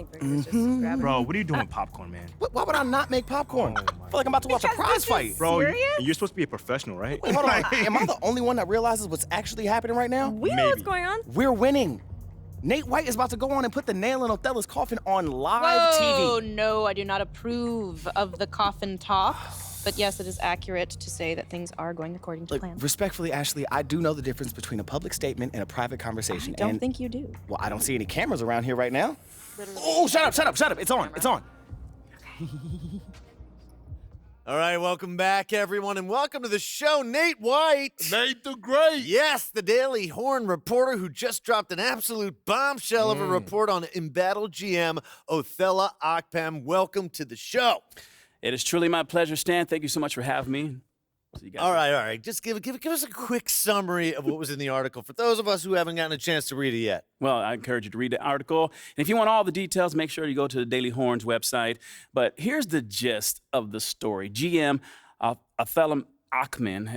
think Rick was just grabbing. Bro, what are you doing with popcorn, man? Why would I not make popcorn? I feel like I'm about to watch a prize fight. Bro, serious? you're supposed to be a professional, right? Wait, hold on. Am I the only one that realizes what's actually happening right now? We know what's going on. We're winning. Nate White is about to go on and put the nail in Othello's coffin on live Whoa, TV. no, I do not approve of the coffin talk. But yes, it is accurate to say that things are going according to plan. Respectfully, Ashley, I do know the difference between a public statement and a private conversation. I don't think you do. Well, I don't see any cameras around here right now. Oh, shut up. It's on. It's on. All right, welcome back, everyone, and welcome to the show, Nate White. Nate the Great. Yes, the Daily Horn reporter who just dropped an absolute bombshell of a report on embattled GM Othello Akpem. Welcome to the show. It is truly my pleasure, Stan. Thank you so much for having me. See you guys. All right. Just give us a quick summary of what was in the article for those of us who haven't gotten a chance to read it yet. Well, I encourage you to read the article. And if you want all the details, make sure you go to the Daily Horn's website. But here's the gist of the story. GM Othello Akpem,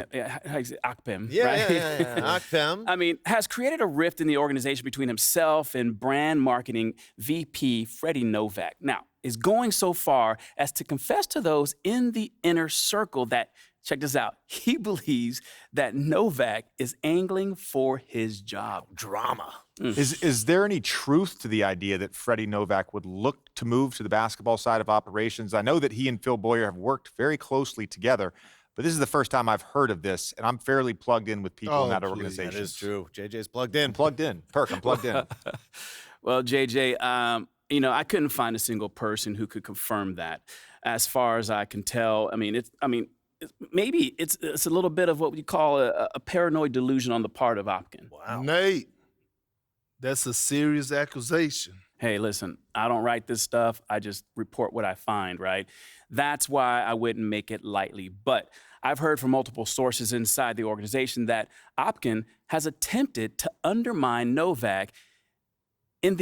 how you say Akpem, right? Yeah. Akpem. I mean, has created a rift in the organization between himself and brand marketing VP Freddie Novak. Now, is going so far as to confess to those in the inner circle that, check this out, he believes that Novak is angling for his job. Drama. Is there any truth to the idea that Freddie Novak would look to move to the basketball side of operations? I know that he and Phil Boyer have worked very closely together, but this is the first time I've heard of this, and I'm fairly plugged in with people in that organization. That is true. JJ's plugged in. I'm plugged in. I'm plugged in. Well, JJ, I couldn't find a single person who could confirm that. As far as I can tell, maybe it's a little bit of what we call a paranoid delusion on the part of Akpem. Wow. Nate, that's a serious accusation. Hey, listen, I don't write this stuff. I just report what I find, right? That's why I wouldn't make it lightly. But I've heard from multiple sources inside the organization that Akpem has attempted to undermine Novak in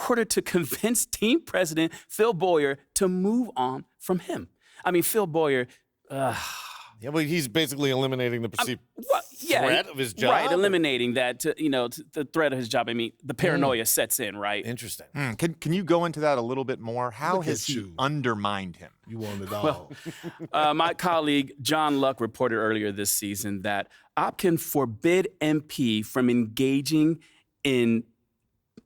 order to convince team president Phil Boyer to move on from him. I mean, Phil Boyer. Yeah, well, he's basically eliminating the perceived threat of his job. Right, eliminating that, the threat of his job. I mean, the paranoia sets in, right? Interesting. Can you go into that a little bit more? How Look has at he you. undermined him? You want it all. My colleague John Luck reported earlier this season that Akpem forbid MP from engaging in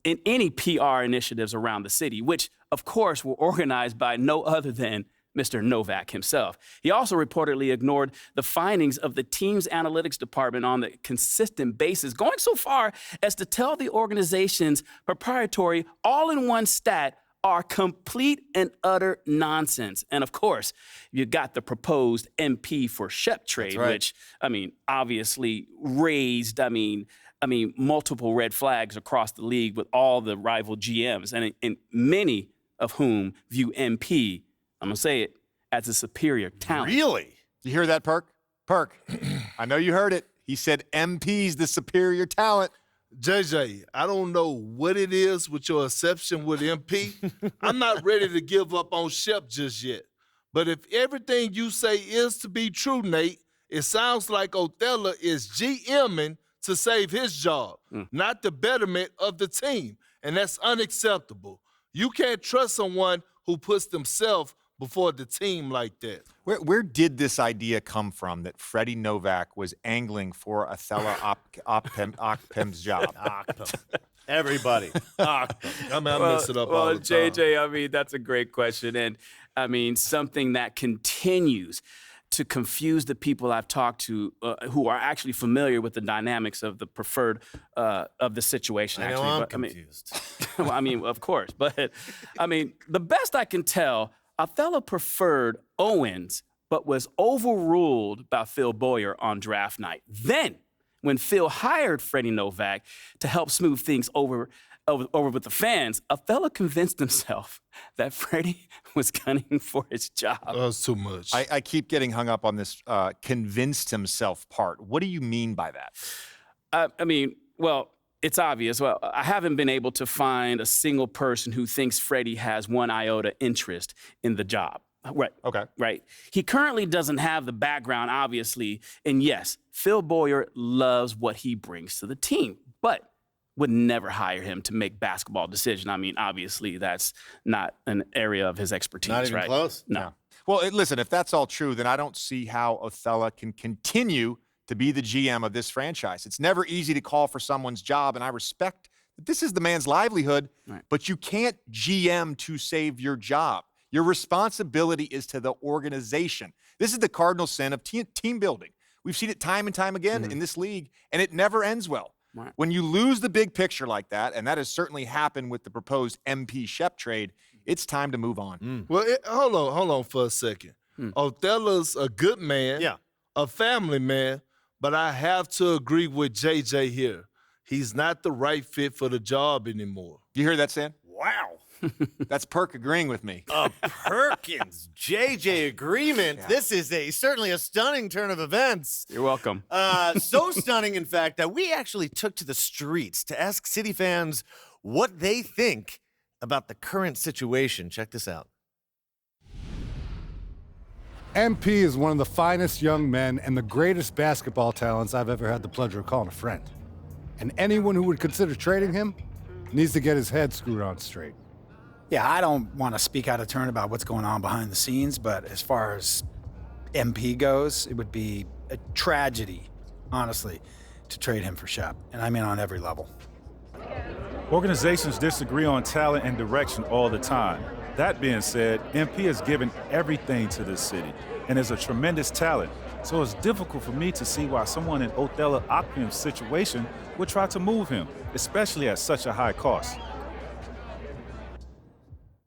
any PR initiatives around the city, which, of course, were organized by no other than Mr. Novak himself. He also reportedly ignored the findings of the team's analytics department on a consistent basis, going so far as to tell the organization's proprietary all-in-one stat are complete and utter nonsense. And of course, you got the proposed MP for Shep trade, right. which, obviously raised, multiple red flags across the league with all the rival GMs, and many of whom view MP, I'm going to say it, as a superior talent. Really? You hear that, Perk? Perk, I know you heard it. He said MP's the superior talent. JJ, I don't know what it is with your exception with MP. I'm not ready to give up on Shep just yet. But if everything you say is to be true, Nate, it sounds like Othello is GMing to save his job, not the betterment of the team. And that's unacceptable. You can't trust someone who puts themselves before the team like that. Where did this idea come from that Freddie Novak was angling for Othello Akpem's job? Everybody. I mess it up all the time. JJ, that's a great question. And something that continues to confuse the people I've talked to who are actually familiar with the dynamics of the preferred of the situation. I know actually. I'm But, confused. of course. But, the best I can tell, Othello preferred Owens, but was overruled by Phil Boyer on draft night. Then, when Phil hired Freddie Novak to help smooth things over with the fans, Othello convinced himself that Freddie was gunning for his job. That's too much. I keep getting hung up on this convinced himself part. What do you mean by that? It's obvious. Well, I haven't been able to find a single person who thinks Freddie has one iota interest in the job. Right. Okay. Right. He currently doesn't have the background, obviously. And yes, Phil Boyer loves what he brings to the team. But would never hire him to make basketball decisions. I mean, obviously, that's not an area of his expertise, Not even right? close. No. Well, listen, if that's all true, then I don't see how Othello can continue to be the GM of this franchise. It's never easy to call for someone's job, and I respect that this is the man's livelihood, Right. but you can't GM to save your job. Your responsibility is to the organization. This is the cardinal sin of team building. We've seen it time and time again in this league, and it never ends well. Right. When you lose the big picture like that, and that has certainly happened with the proposed MP Shep trade, it's time to move on. Well, hold on for a second. Othello's a good man, Yeah. a family man, but I have to agree with JJ here. He's not the right fit for the job anymore. You hear that, Sam? Wow. That's Perk agreeing with me. A Perkins JJ agreement. This is certainly a stunning turn of events. You're welcome. So stunning, in fact, that we actually took to the streets to ask City fans what they think about the current situation. Check this out. MP is one of the finest young men and the greatest basketball talents I've ever had the pleasure of calling a friend. And anyone who would consider trading him needs to get his head screwed on straight. Yeah, I don't want to speak out of turn about what's going on behind the scenes, but as far as MP goes, it would be a tragedy, honestly, to trade him for Shep. And I mean on every level. Organizations disagree on talent and direction all the time. That being said, MP has given everything to this city and is a tremendous talent. So it's difficult for me to see why someone in Othello Akpem's situation would try to move him, especially at such a high cost.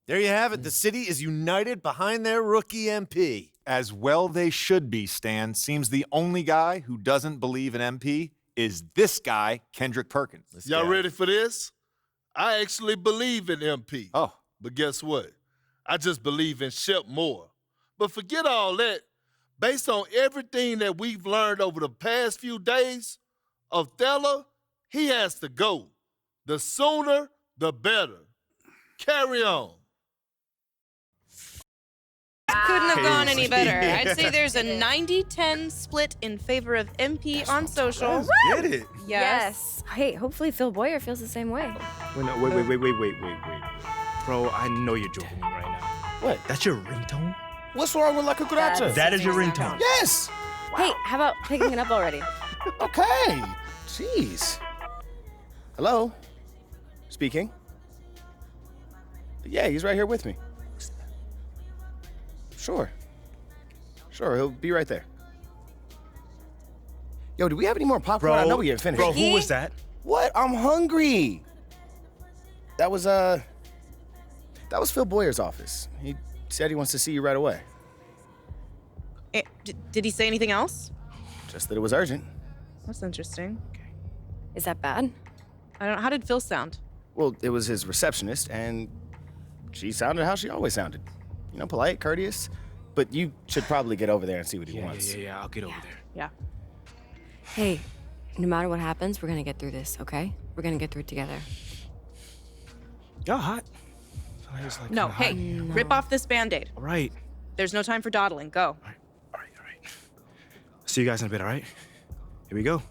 There you have it. The city is united behind their rookie MP. As well they should be, Stan. Seems the only guy who doesn't believe in MP is this guy, Kendrick Perkins. Y'all ready for this? I actually believe in MP. Oh. But guess what? I just believe in Shep more. But forget all that. Based on everything that we've learned over the past few days, Othello, he has to go. The sooner, the better. Carry on. Couldn't have gone any better. I'd say there's a 90-10 split in favor of MP on social. Get it. Yes. Hey, hopefully Phil Boyer feels the same way. Wait, no, wait. Bro, I know you're joking me right now. What? That's your ringtone? What's wrong with La Cucaracha? That is your ringtone. Yes. Hey, how about picking it up already? Okay. Jeez. Hello? Speaking. Yeah, he's right here with me. Sure, he'll be right there. Yo, do we have any more popcorn? I know we haven't finished. Bro, who was that? What? I'm hungry. That was Phil Boyer's office. He said he wants to see you right away. Did he say anything else? Just that it was urgent. That's interesting. Is that bad? I don't know. How did Phil sound? Well, it was his receptionist, and she sounded how she always sounded. You know, polite, courteous. But you should probably get over there and see what he wants. Yeah, I'll get over there. Yeah. Hey, no matter what happens, we're gonna get through this, okay? We're gonna get through it together. Y'all hot? I was like, No, kinda hey, hot. rip off this Band-Aid. All right. There's no time for dawdling. Go. All right. See you guys in a bit, all right? Here we go.